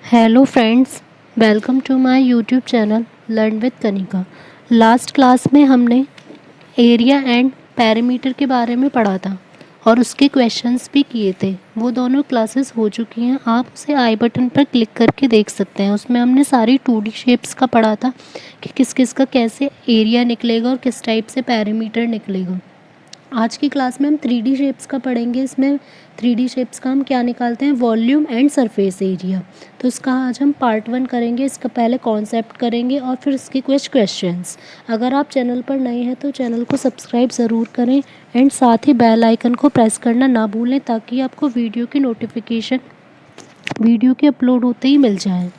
Hello friends, welcome to my YouTube channel learn with Kanika. Last class में हमने area and parameter के बारे में पढ़ा था और उसके क्वेश्चंस भी किए थे। वो दोनों क्लासेस हो चुकी हैं, आप उसे आई बटन पर क्लिक करके देख सकते हैं। उसमें हमने सारी 2D शेप्स का पढ़ा था कि किस किस का कैसे एरिया निकलेगा और किस टाइप से पैरामीटर निकलेगा। आज की क्लास में हम 3D शेप्स का पढ़ेंगे। इसमें 3D शेप्स का हम क्या निकालते हैं, वॉल्यूम एंड सरफेस एरिया। तो इसका आज हम पार्ट 1 करेंगे। इसका पहले कॉन्सेप्ट करेंगे और फिर इसके कुछ क्वेश्चंस। अगर आप चैनल पर नए हैं तो चैनल को सब्सक्राइब ज़रूर करें एंड साथ ही बेल आइकन को प्रेस करना ना भूलें ताकि आपको वीडियो की नोटिफिकेशन वीडियो के अपलोड होते ही मिल जाए।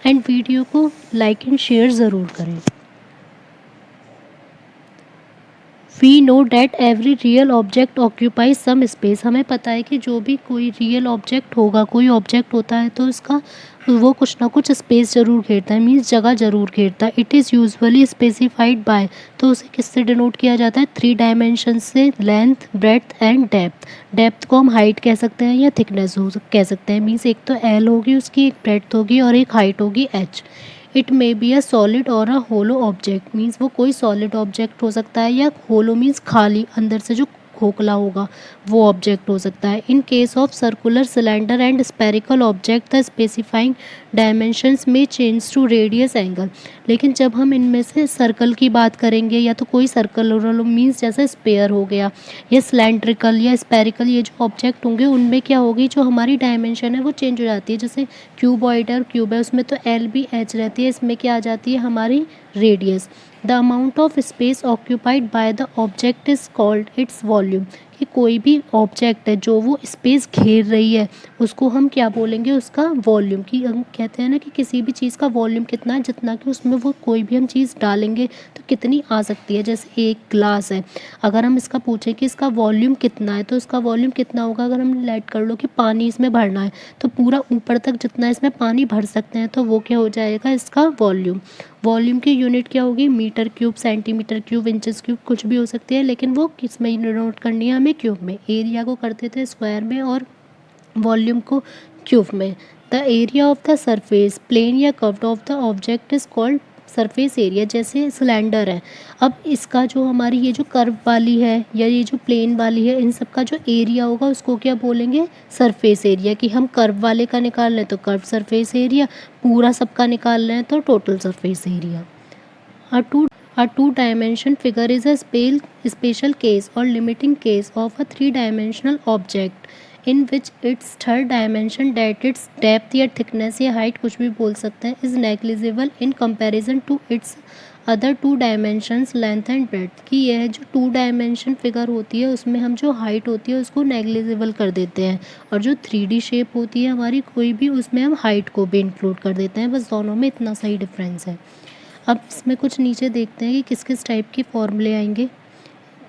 एंड वीडियो को लाइक एंड शेयर ज़रूर करें। We know that every real object occupies some space. हमें पता है कि जो भी कोई रियल ऑब्जेक्ट होगा, कोई ऑब्जेक्ट होता है तो इसका वो कुछ ना कुछ स्पेस ज़रूर घेरता है, मीन्स जगह ज़रूर घेरता है। It is usually specified by, तो उसे किससे डिनोट किया जाता है, 3 डायमेंशन से, length, breadth and depth. Depth को हम हाइट कह सकते हैं या थिकनेस कह सकते हैं। मीन्स एक तो एल होगी उसकी, एक ब्रेड्थ होगी और एक हाइट होगी H. It may be a solid और अ होलो ऑब्जेक्ट, मीन्स वो कोई सॉलिड ऑब्जेक्ट हो सकता है या होलो मीन्स खाली, अंदर से जो खोखला होगा वो ऑब्जेक्ट हो सकता है। In case of circular, cylinder and spherical object the specifying dimensions में चेंज टू रेडियस एंगल। लेकिन जब हम इनमें से सर्कल की बात करेंगे या तो कोई सर्कल मीन्स जैसे स्पेयर हो गया या सिलेंड्रिकल या स्पेरिकल, ये जो ऑब्जेक्ट होंगे उनमें क्या होगी, जो हमारी डायमेंशन है वो चेंज हो जाती है। जैसे क्यूबॉइड है और क्यूब है, उसमें तो एल बी एच रहती है, इसमें क्या आ जाती है हमारी radius. The amount of space occupied by the object is called its volume. कि कोई भी ऑब्जेक्ट है जो वो स्पेस घेर रही है उसको हम क्या बोलेंगे, उसका वॉल्यूम। की हम कहते हैं ना कि किसी भी चीज़ का वॉल्यूम कितना है, जितना कि उसमें वो कोई भी हम चीज़ डालेंगे तो कितनी आ सकती है। जैसे एक ग्लास है, अगर हम इसका पूछें कि इसका वॉल्यूम कितना है तो इसका वॉल्यूम कितना होगा, अगर हम लेट कर लो कि पानी इसमें भरना है तो पूरा ऊपर तक जितना इसमें पानी भर सकते हैं तो वो क्या हो जाएगा, इसका वॉल्यूम। वॉल्यूम की यूनिट क्या होगी, metre cube, centimetre cube, inches cube, कुछ भी हो सकती है, लेकिन वो किस में नोट करनी है हमें, क्यूब में। एरिया को करते थे स्क्वायर में और वॉल्यूम को क्यूब में। The area of the surface, plane या curved of the object is called surface area. जैसे सिलेंडर है, अब इसका जो हमारी ये जो कर्व वाली है या ये जो प्लेन वाली है, इन सब का जो एरिया होगा उसको क्या बोलेंगे, सरफेस एरिया। कि हम कर्व वाले का निकाल लें तो कर्व सरफेस एरिया, पूरा सबका निकाल लें तो total surface area. A two-dimension figure is a special case or limiting case of a three-dimensional object in which its third dimension, that its depth या thickness या height कुछ भी बोल सकते हैं, is negligible in comparison to its other 2 dimensions, length and breadth. की यह जो 2 डायमेंशन फिगर होती है उसमें हम जो हाइट होती है उसको नेग्लिजिबल कर देते हैं और जो 3D शेप होती है हमारी कोई भी, उसमें हम हाइट को भी इंक्लूड कर देते हैं। बस दोनों में इतना सा ही डिफरेंस है। अब इसमें कुछ नीचे देखते हैं कि किस किस टाइप के फॉर्मूले आएंगे।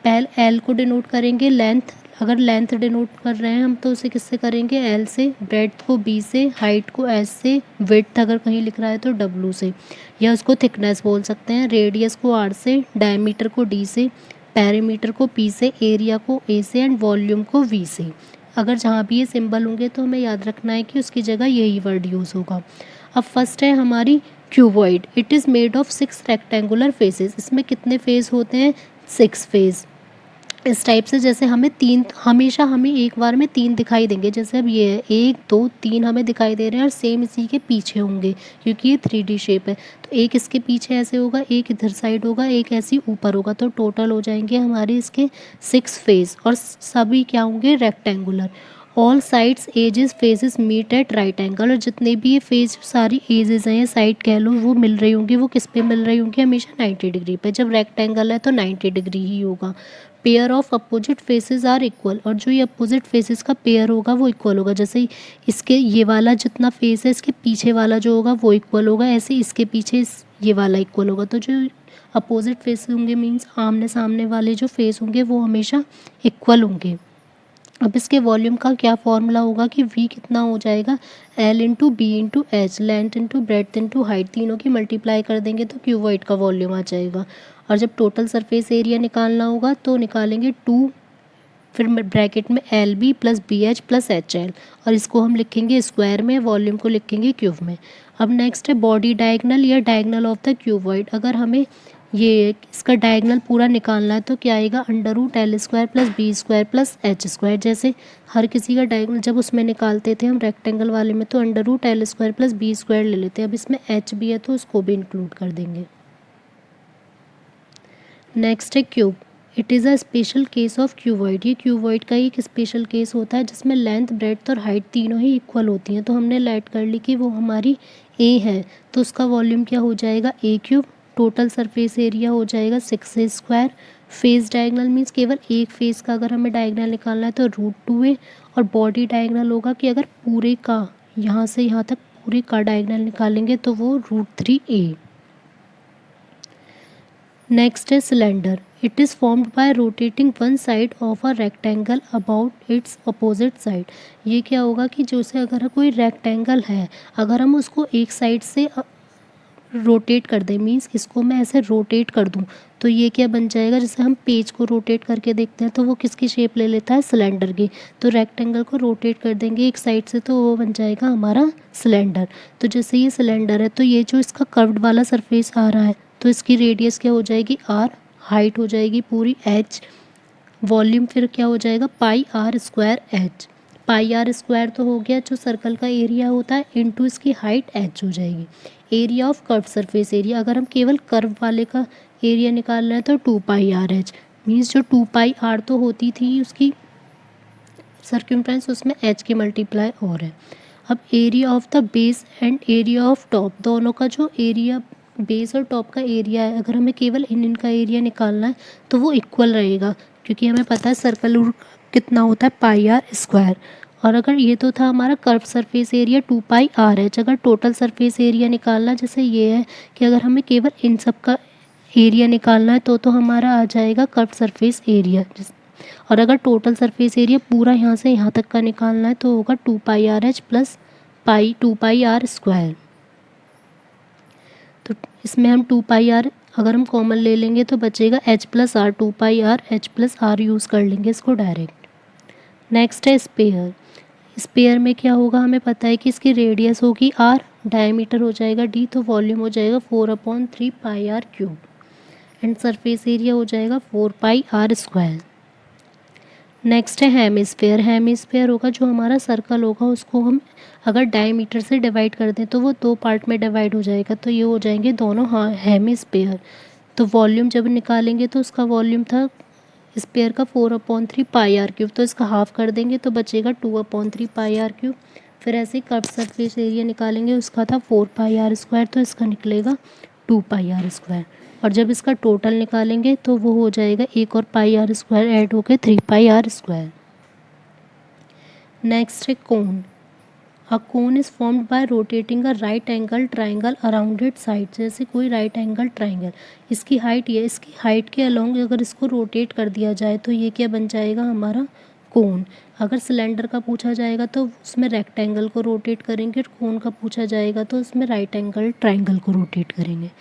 पहले एल को डिनोट करेंगे लेंथ, अगर लेंथ डिनोट कर रहे हैं हम तो उसे किससे करेंगे, एल से। ब्रेड्थ को बी से, हाइट को एस से, विड्थ अगर कहीं लिख रहा है तो डब्ल्यू से, या उसको थिकनेस बोल सकते हैं। रेडियस को आर से, डायमीटर को डी से, पैरीमीटर को पी से, एरिया को ए से एंड वॉल्यूम को वी से। अगर जहाँ भी ये सिंबल होंगे तो हमें याद रखना है कि उसकी जगह यही वर्ड यूज़ होगा। अब फर्स्ट है हमारी cuboid. It is made of 6 rectangular faces. इसमें कितने फेस होते हैं, 6 फेस। इस टाइप से जैसे हमें तीन, हमेशा हमें एक बार में 3 दिखाई देंगे। जैसे अब ये है 1 2 3 हमें दिखाई दे रहे हैं और सेम इसी के पीछे होंगे क्योंकि ये 3D शेप है। तो एक इसके पीछे ऐसे होगा, एक इधर साइड होगा, एक ऐसी ऊपर होगा, तो टोटल हो जाएंगे हमारे इसके 6 फेस और सभी क्या होंगे, rectangular. All sides edges faces meet at right angle. और जितने भी ये फेस सारी एजेस हैं या साइड कह लो वो मिल रही होंगी, वो किस पे मिल रही होंगी, हमेशा 90 डिग्री पे। जब रेक्टेंगल है तो 90 डिग्री ही होगा। Pair of opposite faces are equal. और जो ये अपोजिट फेसेस का पेयर होगा वो इक्वल होगा। जैसे इसके ये वाला जितना फेस है इसके पीछे वाला जो होगा वो इक्वल होगा, ऐसे इसके पीछे ये वाला इक्वल होगा। तो जो अपोजिट फेस होंगे मीन्स आमने सामने वाले जो फेस होंगे वो हमेशा इक्वल होंगे। अब इसके वॉल्यूम का क्या फॉर्मूला होगा कि V कितना हो जाएगा, L into B into H, length into breadth into height, तीनों की मल्टीप्लाई कर देंगे तो क्यूबॉइड का वॉल्यूम आ जाएगा। और जब टोटल सरफेस एरिया निकालना होगा तो निकालेंगे 2 फिर ब्रैकेट में L B plus B H plus H L, और इसको हम लिखेंगे स्क्वायर में, वॉल्यूम को लिखेंगे क्यूब में। अब नेक्स्ट है बॉडी डायगनल या डायगनल ऑफ द क्यूबॉइड। अगर हमें ये इसका डायगनल पूरा निकालना है तो क्या आएगा, under root L square plus B square plus H square. जैसे हर किसी का डायगनल जब उसमें निकालते थे हम रेक्टेंगल वाले में, तो under root L square plus B square ले लेते हैं। अब इसमें एच भी है तो उसको भी इंक्लूड कर देंगे। नेक्स्ट है cube. It is a special case of cuboid. ये क्यूबॉइड का एक स्पेशल केस होता है जिसमें लेंथ, ब्रेड्थ और हाइट तीनों ही इक्वल होती हैं। तो हमने लेट कर ली कि वो हमारी ए है, तो उसका वॉल्यूम क्या हो जाएगा, ए क्यूब। टोटल सरफेस एरिया हो जाएगा 6 स्क्वायर। फेस डायगनल मीन्स केवल एक फेस का अगर हमें डायगनल निकालना है तो √2a। और बॉडी डायगनल होगा कि अगर पूरे का यहाँ से यहाँ तक पूरे का डायगनल निकालेंगे तो वो √3a। नेक्स्ट है cylinder. It is formed by rotating one side of a rectangle about it's opposite side. ये क्या होगा कि जैसे अगर कोई रेक्टेंगल है, अगर हम उसको एक साइड से रोटेट कर दें, मीन्स इसको मैं ऐसे रोटेट कर दूं, तो ये क्या बन जाएगा, जैसे हम पेज को रोटेट करके देखते हैं तो वो किसकी शेप ले लेता है, सिलेंडर की। तो रेक्टेंगल को रोटेट कर देंगे एक साइड से तो वो बन जाएगा हमारा सिलेंडर। तो जैसे ये सिलेंडर है तो ये जो इसका कर्व्ड वाला सरफेस आ रहा है तो इसकी रेडियस क्या हो जाएगी, आर। हाइट हो जाएगी पूरी एच। वॉल्यूम फिर क्या हो जाएगा, pi are square h. Pi are square तो हो गया जो सर्कल का एरिया होता है, इनटू इसकी हाइट एच हो जाएगी। Area of curve surface area, अगर हम केवल कर्व वाले का एरिया निकाल रहे हैं तो 2πr/h। मीन्स जो 2πr तो होती थी उसकी सर्कमफ्रेंस, उसमें एच की मल्टीप्लाई और है। अब area of the base and area of top, दोनों का जो एरिया बेस और टॉप का एरिया है, अगर हमें केवल इनका एरिया निकालना है तो वो इक्वल रहेगा, क्योंकि हमें पता है सर्कल कितना होता है, πr²। और अगर ये तो था हमारा कर्व सरफेस एरिया 2πr/h। अगर टोटल सरफेस एरिया निकालना, जैसे ये है कि अगर हमें केवल इन सब का एरिया निकालना है तो हमारा आ जाएगा कर्व सरफेस एरिया। और अगर टोटल सरफेस एरिया पूरा यहाँ से यहाँ तक का निकालना है तो होगा 2πr/h प्लस 2πr²। तो इसमें हम 2πr अगर हम कॉमन ले लेंगे तो बचेगा h plus R, 2πr h plus R use कर लेंगे इसको डायरेक्ट। नेक्स्ट है स्पेयर। स्पेयर में क्या होगा, हमें पता है कि इसकी रेडियस होगी r, डायमीटर हो जाएगा d, तो वॉल्यूम हो जाएगा 4/3πr³ एंड सरफेस एरिया हो जाएगा 4πr²। नेक्स्ट है हेमिस्फेयर। हेमिस्फेयर होगा जो हमारा सर्कल होगा, उसको हम अगर डायमीटर से डिवाइड कर दें तो वो 2 पार्ट में डिवाइड हो जाएगा, तो ये हो जाएंगे दोनों हाँ हेमिस्फेयर। तो वॉल्यूम जब निकालेंगे तो उसका वॉल्यूम था स्पेयर का 4/3πr³, तो इसका हाफ कर देंगे तो बचेगा 2/3πr³। फिर ऐसे ही कर्व सरफेस एरिया निकालेंगे, उसका था 4πr², तो इसका निकलेगा 2πr²। और जब इसका टोटल निकालेंगे तो वो हो जाएगा एक और πr² ऐड होकर 3πr²। नेक्स्ट है cone. A cone is formed by rotating a right angle triangle around it side. जैसे कोई राइट एंगल ट्राइंगल, इसकी हाइट ये, इसकी हाइट के अलोंग अगर इसको रोटेट कर दिया जाए तो ये क्या बन जाएगा हमारा कोन। अगर सिलेंडर का पूछा जाएगा तो उसमें रेक्टेंगल को रोटेट करेंगे, और कोन का पूछा जाएगा तो उसमें राइट एंगल ट्राइंगल को रोटेट करेंगे।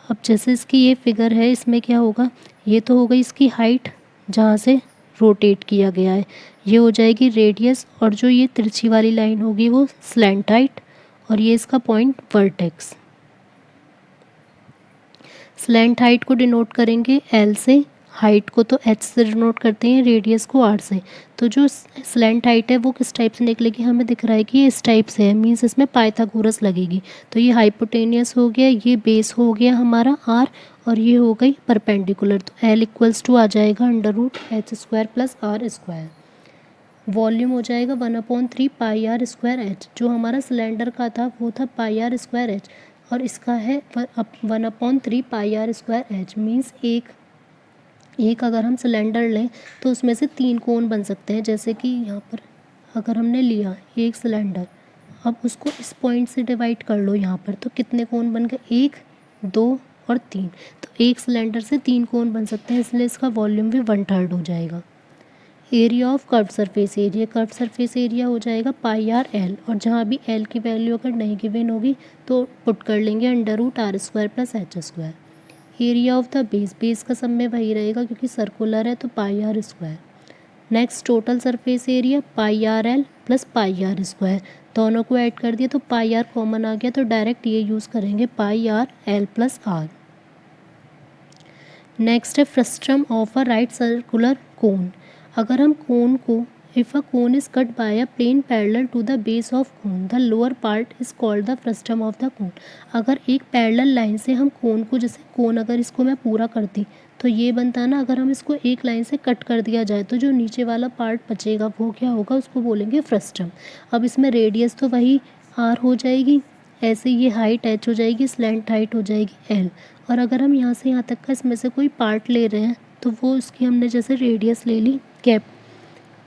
अब जैसे इसकी ये फिगर है, इसमें क्या होगा, ये तो हो गई इसकी हाइट जहाँ से रोटेट किया गया है, ये हो जाएगी रेडियस, और जो ये तिरछी वाली लाइन होगी वो स्लैंट हाइट, और ये इसका पॉइंट वर्टेक्स। स्लैंट हाइट को डिनोट करेंगे एल से, हाइट को तो एच से डिनोट करते हैं, रेडियस को आर से। तो जो स्लैंट हाइट है वो किस टाइप से निकलेगी, हमें दिख रहा है कि ये इस टाइप से है, मीन्स इसमें पाइथागोरस लगेगी। तो ये हाइपोटेनियस हो गया, ये बेस हो गया हमारा आर, और ये हो गई परपेंडिकुलर। तो एल इक्वल्स टू आ जाएगा under root h² plus r²। Volume हो जाएगा 1/3πr²h। जो हमारा सिलेंडर का था वो था πr²h, और इसका है 1/3πr²h। मीन्स एक अगर हम सिलेंडर लें तो उसमें से 3 कोन बन सकते हैं। जैसे कि यहाँ पर अगर हमने लिया एक सिलेंडर, अब उसको इस पॉइंट से डिवाइड कर लो यहाँ पर, तो कितने कोन बन गए, 1, 2 और 3। तो एक सिलेंडर से 3 कोन बन सकते हैं, इसलिए इसका वॉल्यूम भी 1/3 हो जाएगा। Area of curve surface area, curve surface area हो जाएगा πr/l, और जहाँ भी l की वैल्यू अगर नहीं गिवन होगी तो पुट कर लेंगे under root r² plus h²। Area of the base, base का सब में वही रहेगा क्योंकि सर्कुलर है तो πr²। Next total surface area pi R L plus pi are square, दोनों को ऐड कर दिया तो पाई आर कॉमन आ गया, तो डायरेक्ट ये यूज़ करेंगे pi R L plus R. Next है frustum of a right circular cone. अगर हम कोन को if a cone is cut by a plane parallel to the base of cone the lower part is called the frustum of the cone. अगर एक parallel line से हम cone को, जैसे कोन अगर इसको मैं पूरा करती तो ये बनता ना, अगर हम इसको एक लाइन से कट कर दिया जाए तो जो नीचे वाला पार्ट बचेगा वो क्या होगा, उसको बोलेंगे फ्रस्टम। अब इसमें रेडियस तो वही आर हो जाएगी, ऐसे ये हाइट एच हो जाएगी, स्लैंट हाइट हो जाएगी एल, और अगर हम यहाँ से यहाँ तक का इसमें से कोई पार्ट ले रहे हैं तो वो उसकी हमने जैसे रेडियस ले ली कैप,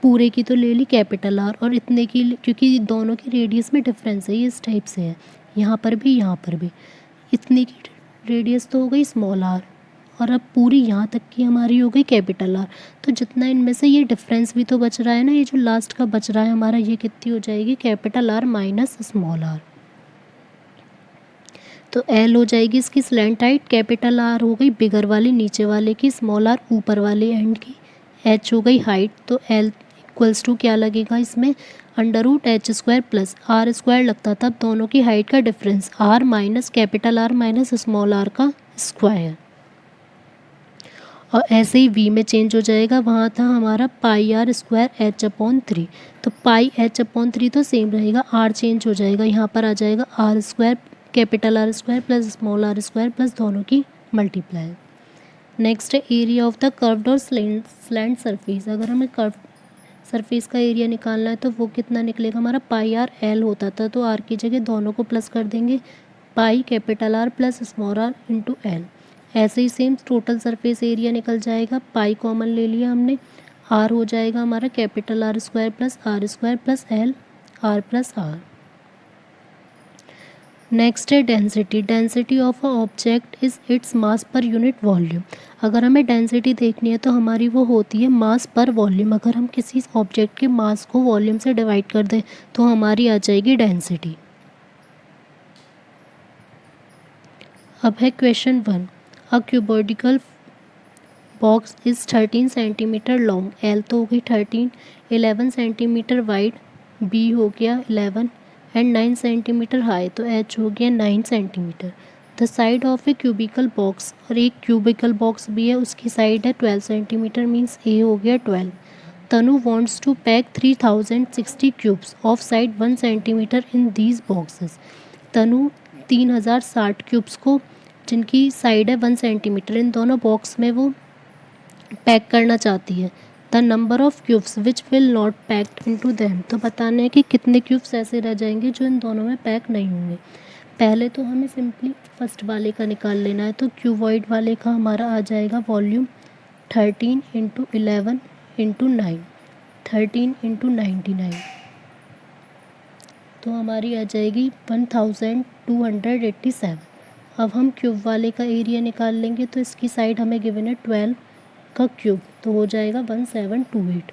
पूरे की तो ले ली कैपिटल आर, और इतने की, क्योंकि दोनों की रेडियस में डिफरेंस है, ये इस टाइप से है, यहाँ पर भी इतने की रेडियस तो हो गई स्मॉल आर, और अब पूरी यहाँ तक की हमारी हो गई कैपिटल आर। तो जितना इनमें से ये डिफरेंस भी तो बच रहा है ना, ये जो लास्ट का बच रहा है हमारा, ये कितनी हो जाएगी, capital R minus small R. तो एल हो जाएगी इसकी स्लैंट हाइट, कैपिटल आर हो गई बिगर वाली नीचे वाले की, स्मॉल आर ऊपर वाले एंड की, एच हो गई हाइट, तो एल इक्वल्स टू क्या लगेगा इसमें, under root H square plus R square लगता था, अब दोनों की हाइट का difference R minus capital R minus small R का स्क्वायर, और ऐसे ही वी में चेंज हो जाएगा, वहाँ था हमारा पाई आर स्क्वायर एच अपॉन 3, तो पाई एच अपॉन 3 तो सेम रहेगा, आर चेंज हो जाएगा, यहाँ पर आ जाएगा R square capital R square plus small R square plus दोनों की मल्टीप्लाई। नेक्स्ट है एरिया ऑफ द कर्व्ड और स्लैंट सरफेस। अगर हमें कर्व सरफेस का एरिया निकालना है तो वो कितना निकलेगा हमारा, पाई आर एल होता था, तो आर की जगह दोनों को प्लस कर देंगे, pi capital R plus small R into L. ऐसे ही सेम टोटल सरफेस एरिया निकल जाएगा, पाई कॉमन ले लिया हमने, आर हो जाएगा हमारा capital R square plus L R plus R. Next है density. Density of a object is its mass per unit volume. अगर हमें डेंसिटी देखनी है तो हमारी वो होती है मास पर वॉल्यूम। अगर हम किसी ऑब्जेक्ट के मास को वॉल्यूम से डिवाइड कर दें तो हमारी आ जाएगी डेंसिटी। अब है question 1। A cuboidical box is 13 centimetre long, L तो हो गई 13, 11 सेंटीमीटर वाइड, बी हो गया 11 एंड 9 सेंटीमीटर हाई, तो एच हो गया 9 centimetre. The side of A cubical box, और एक क्यूबिकल बॉक्स भी है उसकी साइड है 12 सेंटीमीटर, मीन्स ए हो गया 12। Tanu wants to pack 3060 cubes of side 1 centimetre in these boxes. Tanu 3060 cubes को, जिनकी साइड है 1 सेंटीमीटर, इन दोनों बॉक्स में वो पैक करना चाहती है। The number of cubes which will not packed into them, तो बताने हैं कि कितने क्यूब्स ऐसे रह जाएंगे जो इन दोनों में पैक नहीं होंगे। पहले तो हमें सिंपली फर्स्ट वाले का निकाल लेना है, तो क्यूबॉइड वाले का हमारा आ जाएगा वॉल्यूम 13 इंटू 11 इंटू 9, 13 इंटू 99, तो हमारी आ जाएगी 1287। अब हम क्यूब वाले का एरिया निकाल लेंगे, तो इसकी साइड हमें गिवन है 12 का क्यूब, तो हो जाएगा 1728।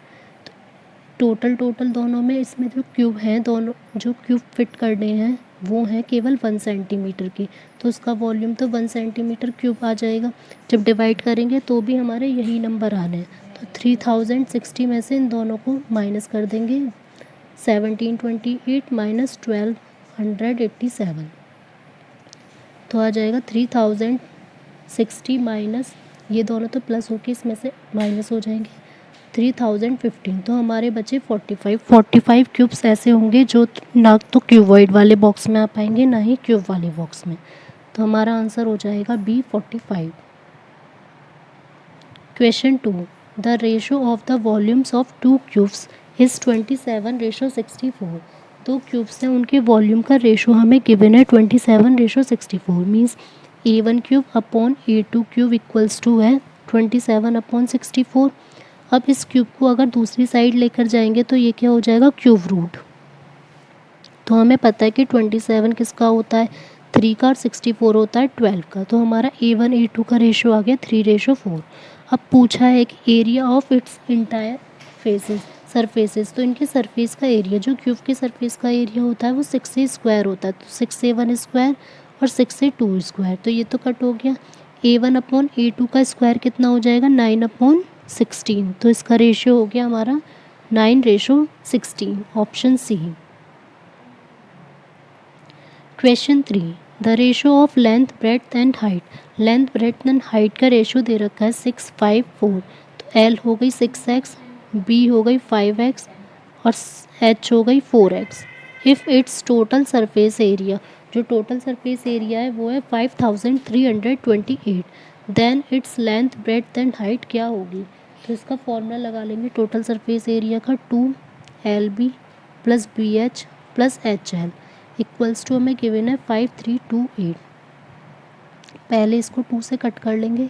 टोटल दोनों में इसमें जो क्यूब हैं, दोनों जो क्यूब फिट करने हैं वो हैं केवल 1 सेंटीमीटर की, तो उसका वॉल्यूम तो 1 सेंटीमीटर क्यूब आ जाएगा। जब डिवाइड करेंगे तो भी हमारे यही नंबर आने हैं, तो 3060 में से इन दोनों को माइनस कर देंगे, 1728 माइनस 1287, तो आ जाएगा 3060 माइनस, ये दोनों तो प्लस होके इसमें से माइनस हो जाएंगे, 3015, तो हमारे बचे 45 क्यूब्स ऐसे होंगे जो ना तो क्यूबॉइड वाले बॉक्स में आ पाएंगे ना ही क्यूब वाले बॉक्स में, तो हमारा आंसर हो जाएगा B 45। Question 2। The ratio of the volumes of 2 cubes is 27:64। 2 cubes हैं, उनके वॉल्यूम का रेशो हमें गिवन है 27:64, means A1 cube upon A2 cube equals to है 27/64। अब इस क्यूब को अगर दूसरी साइड लेकर जाएंगे तो ये क्या हो जाएगा, क्यूब रूट। तो हमें पता है कि 27 किसका होता है, 3 का, और 64 होता है 12 का, तो हमारा A1 A2 का रेशो आ गया 3:4। अब पूछा है कि area of its entire faces surfaces, तो इनके सरफेस का एरिया, जो क्यूब के सरफेस का एरिया होता है वो 6 स्क्वायर होता है, तो 6 से 1 स्क्वायर और 6 से 2 स्क्वायर, तो ये तो कट हो गया। A1 अपॉन A2 का स्क्वायर कितना हो जाएगा, 9 अपॉन 16, तो इसका रेशियो हो गया हमारा 9:16, option C. Question 3, the ratio of length breadth and height. Length breadth and height का रेशियो दे रखा है 6, 5, 4। तो एल हो गई 6x, बी हो गई 5x और एच हो गई 4x। If its total surface area, जो टोटल सरफेस एरिया है वो है 5328, then its length breadth and height क्या होगी। तो इसका फॉर्मूला लगा लेंगे टोटल सरफेस एरिया का, 2LB plus BH plus HL equals to हमें गिवन है 5328। पहले इसको 2 से कट कर लेंगे,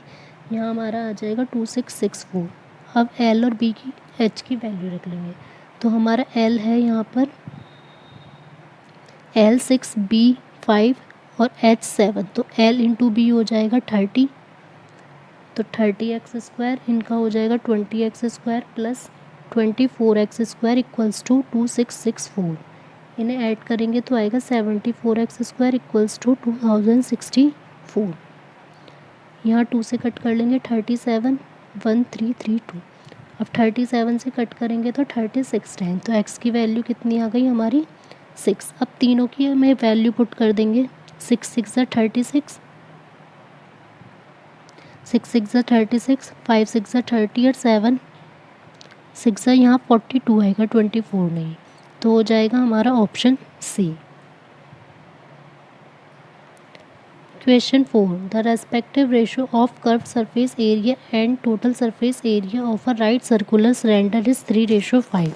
यहाँ हमारा आ जाएगा 2664। अब L और B की H की वैल्यू रख लेंगे, तो हमारा L है यहाँ पर L 6, B 5 और H 7, तो L इंटू B हो जाएगा 30, तो 30x² इनका हो जाएगा 20x² plus 24x² equals to 2664। इन्हें ऐड करेंगे तो आएगा 74x² इक्वल्स टू 2064। यहाँ 2 से कट कर लेंगे 37, 1332। अब 37 से कट करेंगे तो 36 टाइम, तो x की वैल्यू कितनी आ गई हमारी 6। अब तीनों की हमें वैल्यू पुट कर देंगे, 6 6 36, 6 6 36, 5 6 30 और 7 6 यहाँ 42 आएगा, 24 नहीं, तो हो जाएगा हमारा option C. Question 4, the respective ratio of curved surface area and total surface area of a right circular cylinder is 3:5।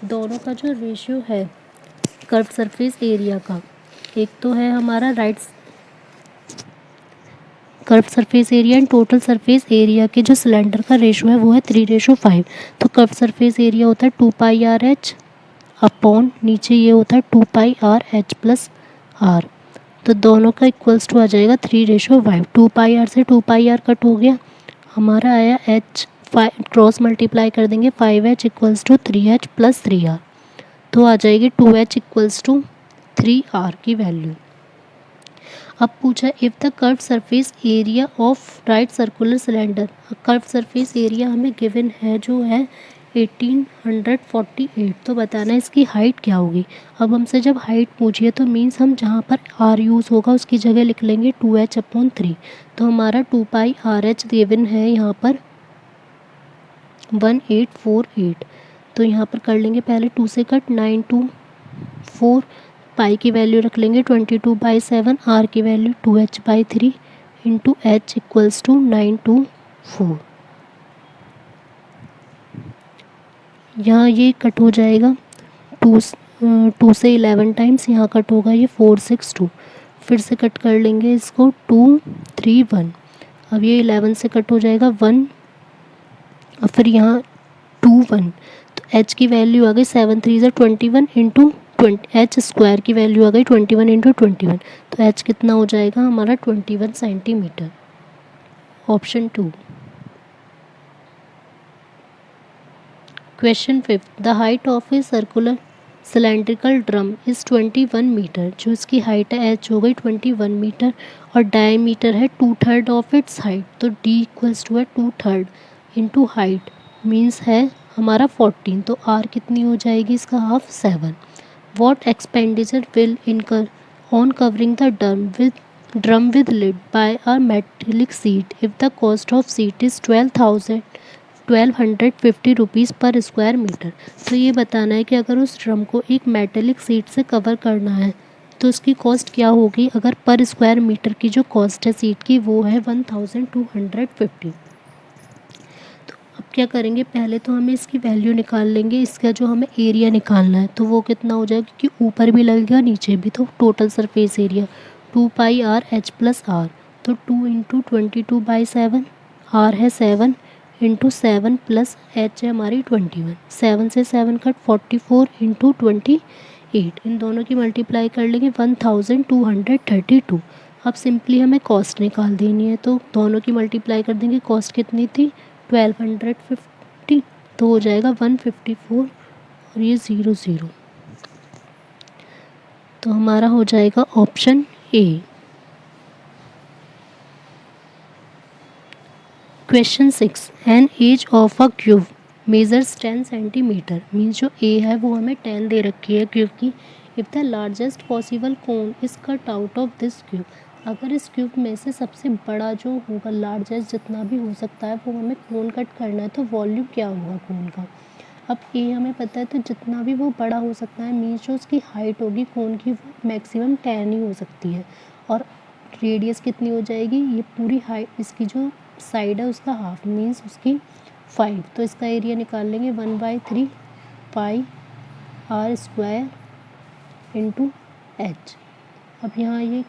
दोनों का जो रेशियो है कर्व्ड सरफेस एरिया का, एक तो है हमारा right curved surface area and total surface area के जो सिलेंडर का रेशियो है वो है 3:5। तो कर्व्ड सरफेस एरिया होता है 2πr/h अपॉन नीचे ये होता है 2πr/h प्लस r, तो दोनों का इक्वल्स टू आ जाएगा 3:5। 2πr से 2πr कट हो गया, हमारा आया h, क्रॉस मल्टीप्लाई कर देंगे 5h equals to 3h plus 3r, तो आ जाएगी 2h इक्वल्स टू 3r की वैल्यू। अब पूछा if the curve surface area of right circular cylinder, curve surface area हमें गिवन है जो है 1848, तो बताना है इसकी हाइट क्या होगी। अब हमसे जब हाइट पूछिए तो मीन्स हम जहाँ पर r यूज़ होगा उसकी जगह लिख लेंगे 2h/3, तो हमारा 2πr/h गिवन है यहाँ पर 1848, तो यहाँ पर कर लेंगे पहले 2 से कट, 9 2 4, पाई की वैल्यू रख लेंगे 22/7, r की value 2h/3 into h equals to 924। यहाँ ये कट हो जाएगा 2 से 11 टाइम्स, यहाँ कट होगा ये 462, फिर से कट कर लेंगे इसको 2 3 1। अब ये 11 से कट हो जाएगा 1 और फिर यहाँ 2 1, तो h की वैल्यू आ गई 7 3 21 इंटू h स्क्वायर की वैल्यू आ गई 21 इंटू 21, तो h कितना हो जाएगा हमारा 21 centimetre, option 2। Question 5, the height of a circular cylindrical drum is 21 metre, जो इसकी हाइट है h हो गई 21 मीटर और डायमीटर है 2/3 ऑफ इट्स हाइट, तो d इक्वल्स टू है 2/3 इंटू हाइट मीन्स है हमारा 14, तो r कितनी हो जाएगी इसका half 7। What expenditure will incur on covering the drum with lid by a metallic sheet if the cost of sheet is 1250 rupees पर स्क्वायर मीटर। तो ये बताना है कि अगर उस ड्रम को एक मेटेलिक सीट से कवर करना है तो उसकी कॉस्ट क्या होगी। अगर पर स्क्वायर मीटर की जो कॉस्ट है सीट की वो है 1250। अब क्या करेंगे, पहले तो हमें इसकी वैल्यू निकाल लेंगे, इसका जो हमें एरिया निकालना है तो वो कितना हो जाएगा, क्योंकि ऊपर भी लगेगा नीचे भी, तो total surface area 2πr/h plus r, तो 2 इंटू 22/7, r है 7 इंटू 7 प्लस h है हमारी 21, 7 से 7 कट 44 इंटू 28, इन दोनों की मल्टीप्लाई कर लेंगे 1232। अब सिंपली हमें कॉस्ट निकाल देनी है, तो दोनों की मल्टीप्लाई कर देंगे, कॉस्ट कितनी थी 1250, तो हो जाएगा 154 और ये 0 0, तो हमारा हो जाएगा option A. Question 6, an edge of a cube measures 10 centimetre. Means जो ए है वो हमें 10 दे रखी है, क्योंकि if the largest possible cone is cut out of this cube, अगर इस क्यूब में से सबसे बड़ा जो होगा, लार्जेस्ट जितना भी हो सकता है, वो हमें कोन कट करना है, तो वॉल्यूम क्या होगा कोन का। अब ए हमें पता है, तो जितना भी वो बड़ा हो सकता है, मीन्स जो उसकी हाइट होगी कोन की वो मैक्सिमम 10 ही हो सकती है, और रेडियस कितनी हो जाएगी, ये पूरी हाइट इसकी जो साइड है उसका हाफ, मीन्स उसकी 5। तो इसका एरिया निकाल लेंगे 1/3 पाई आर स्क्वायर इंटू एच। अब यहाँ ये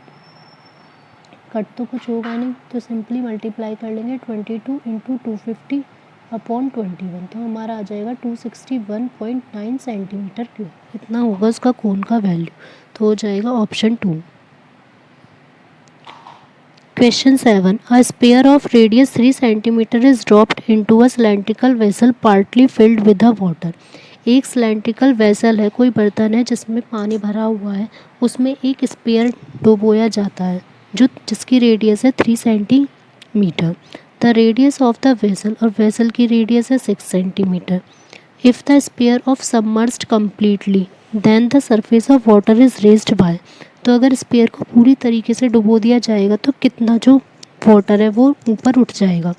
कट तो कुछ होगा नहीं, तो सिंपली मल्टीप्लाई कर लेंगे 22 इंटू 250 अपॉन 21, तो हमारा आ जाएगा 261.9 सेंटीमीटर क्यूब। इतना होगा उसका कोन का वैल्यू, तो हो जाएगा option 2। Question 7, a sphere of radius 3 centimetre is dropped into a cylindrical vessel partly filled with a water. एक सिलेंड्रिकल वेसल है, कोई बर्तन है जिसमें पानी भरा हुआ है, उसमें एक स्पेयर डुबोया जाता है जिसकी रेडियस है 3 centimetre. The radius of the vessel, और वेसल की रेडियस है 6 centimetre. If the sphere of submerged completely then the surface of water is raised by. तो अगर स्पेयर को पूरी तरीके से डुबो दिया जाएगा तो कितना जो वाटर है वो ऊपर उठ जाएगा।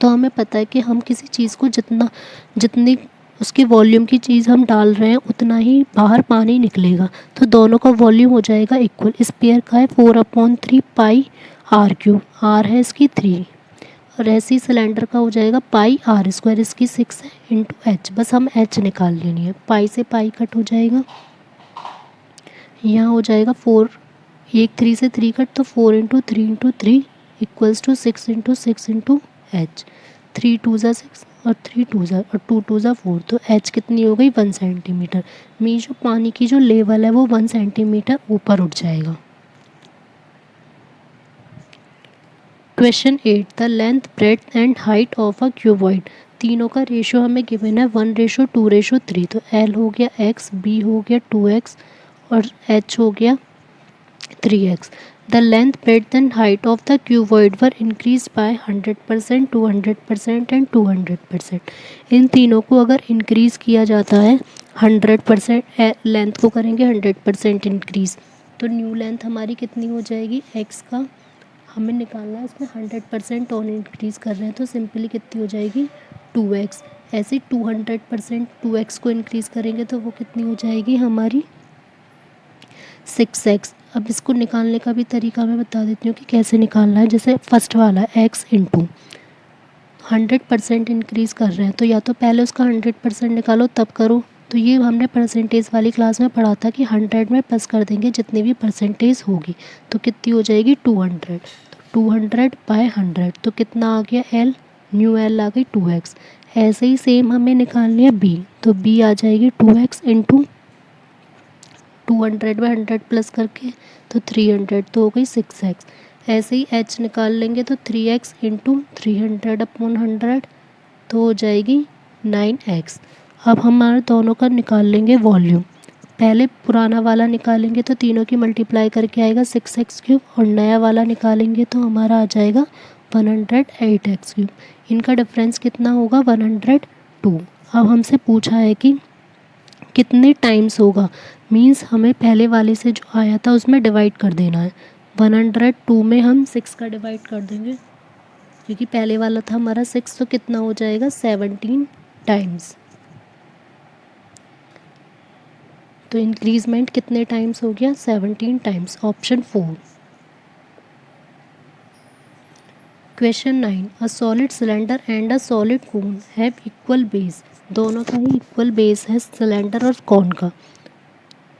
तो हमें पता है कि हम किसी चीज़ को जितनी उसके वॉल्यूम की चीज़ हम डाल रहे हैं उतना ही बाहर पानी निकलेगा, तो दोनों का वॉल्यूम हो जाएगा इक्वल। स्पेयर का है 4/3 पाई आर क्यूब, आर है इसकी 3, और ऐसे ही सिलेंडर का हो जाएगा पाई आर स्क्वायर, इसकी 6 है, इंटू एच। बस हम एच निकाल लेनी है, पाई से पाई कट हो जाएगा, यहाँ हो जाएगा 4, एक 3 से 3 कट, तो 4 into 3 into 3 equals to 6 into 6 into H. 3 2 ज़ा 6 और 3 2 ज़ा और 2 2 ज़ा 4, तो एच कितनी हो गई 1 सेंटीमीटर। मीन्स जो पानी की जो लेवल है वो 1 सेंटीमीटर ऊपर उठ जाएगा। Question 8, the length breadth and height of a cuboid. तीनों का रेशियो हमें गिवन है 1:2:3, तो एल हो गया x, बी हो गया 2x और एच हो गया 3x. The length, breadth and height of the cuboid were increased by 100%, 200% and 200%. इन तीनों को अगर इंक्रीज़ किया जाता है 100%, लेंथ को करेंगे 100% इंक्रीज़, तो न्यू लेंथ हमारी कितनी हो जाएगी, x का हमें निकालना है, इसमें 100% और इंक्रीज़ कर रहे हैं, तो सिंपली कितनी हो जाएगी 2x। ऐसे 200% 2x को इंक्रीज़ करेंगे तो वो कितनी हो जाएगी हमारी 6x। अब इसको निकालने का भी तरीका मैं बता देती हूँ कि कैसे निकालना है। जैसे फर्स्ट वाला x इंटू 100% इंक्रीज़ कर रहे हैं, तो या तो पहले उसका 100% निकालो तब करो, तो ये हमने परसेंटेज वाली क्लास में पढ़ा था कि 100 में प्लस कर देंगे जितनी भी परसेंटेज होगी, तो कितनी हो जाएगी 200। तो 200/100, तो कितना आ गया l, न्यू l आ गई 2x। ऐसे ही सेम हमें निकालनी है b, तो b आ जाएगी 2x इंटू 200/100 प्लस करके तो 300, तो हो गई 6x। ऐसे ही h निकाल लेंगे तो 3x इंटू 300/100, तो हो जाएगी 9x। अब हमारे दोनों का निकाल लेंगे वॉल्यूम। पहले पुराना वाला निकालेंगे तो तीनों की मल्टीप्लाई करके आएगा 6x3, और नया वाला निकालेंगे तो हमारा आ जाएगा 108x3। इनका डिफरेंस कितना होगा 102। अब हमसे पूछा है कि कितने टाइम्स होगा, मींस हमें पहले वाले से जो आया था उसमें डिवाइड कर देना है। 102 में हम 6 का डिवाइड कर देंगे, क्योंकि पहले वाला था हमारा 6, तो कितना हो जाएगा 17 टाइम्स। तो इंक्रीजमेंट कितने टाइम्स हो गया 17 times, option 4। Question 9, a solid cylinder and a solid cone have equal base. दोनों का ही इक्वल बेस है, सिलेंडर और कोन का।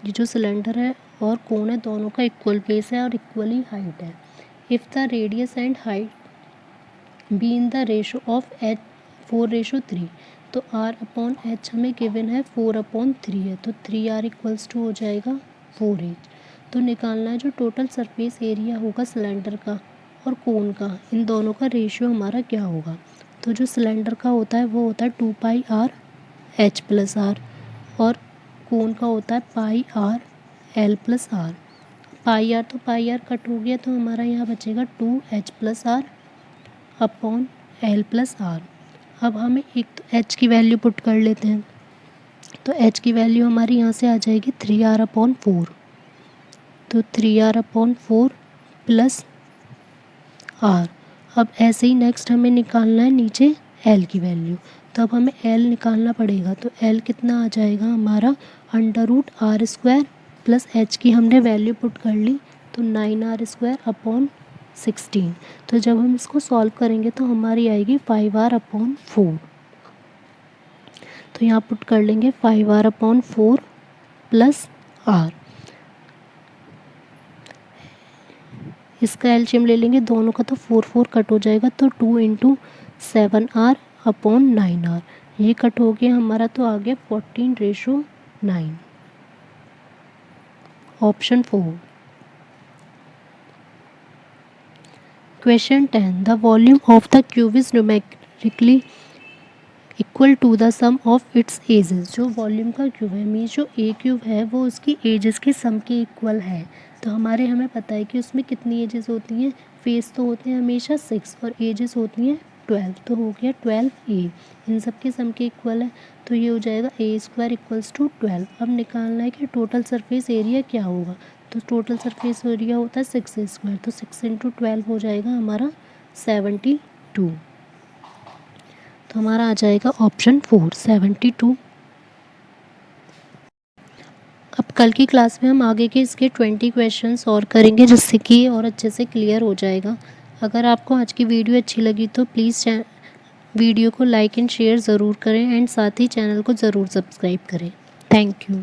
ये जो सिलेंडर है और कोन है दोनों का इक्वल बेस है और इक्वली हाइट है। If the radius and height be in the ratio of H 4:3, तो r/h हमें गिवन है 4/3 है, तो 3r इक्वल्स टू हो जाएगा 4h। तो निकालना है जो टोटल सरफेस एरिया होगा सिलेंडर का और कोन का, इन दोनों का रेशियो हमारा क्या होगा। तो जो सिलेंडर का होता है वो होता है 2πr/h+r, और कोन का होता है πr/l+r। पाई आर तो पाई आर कट हो गया, तो हमारा यहाँ बचेगा 2h+r upon L plus are. अब हमें एक तो एच की वैल्यू पुट कर लेते हैं, तो एच की वैल्यू हमारी यहाँ से आ जाएगी 3r/4। तो 3r/4 प्लस आर। अब ऐसे ही नेक्स्ट हमें निकालना है नीचे एल की वैल्यू, तो अब हमें एल निकालना पड़ेगा। तो एल कितना आ जाएगा हमारा √r² प्लस एच की हमने वैल्यू पुट कर ली, तो 9r² / 16। तो जब हम इसको सॉल्व करेंगे तो हमारी आएगी 5r/4। तो यहाँ पुट कर लेंगे 5r/4 प्लस आर। इसका एलसीएम ले लेंगे दोनों का, तो 4 कट हो जाएगा, तो 2 × 7r/9r। ये कट हो गया हमारा, तो आ गया 14:9। Option 4। Question 10, the volume of the cube is numerically equal to the sum of its edges. जो वॉल्यूम का क्यूब है, मीन्स जो ए क्यूब है वो उसकी एजेस के सम के इक्वल है। तो हमें पता है कि उसमें कितनी एजेस होती हैं, फेस तो होते हैं हमेशा 6 और एजेस होती हैं 12, तो हो गया 12a। इन सब के सम के इक्वल है, तो ये हो जाएगा a² = 12। अब निकालना है कि टोटल सरफेस एरिया क्या होगा। तो टोटल सरफेस एरिया होता है 6a², तो 6 × 12 हो जाएगा हमारा 72। तो हमारा आ जाएगा ऑप्शन 4 72। अब कल की क्लास में हम आगे के इसके 20 क्वेश्चंस और करेंगे, जिससे कि और अच्छे से क्लियर हो जाएगा। अगर आपको आज की वीडियो अच्छी लगी तो प्लीज़ वीडियो को लाइक एंड शेयर ज़रूर करें, एंड साथ ही चैनल को ज़रूर सब्सक्राइब करें। Thank you.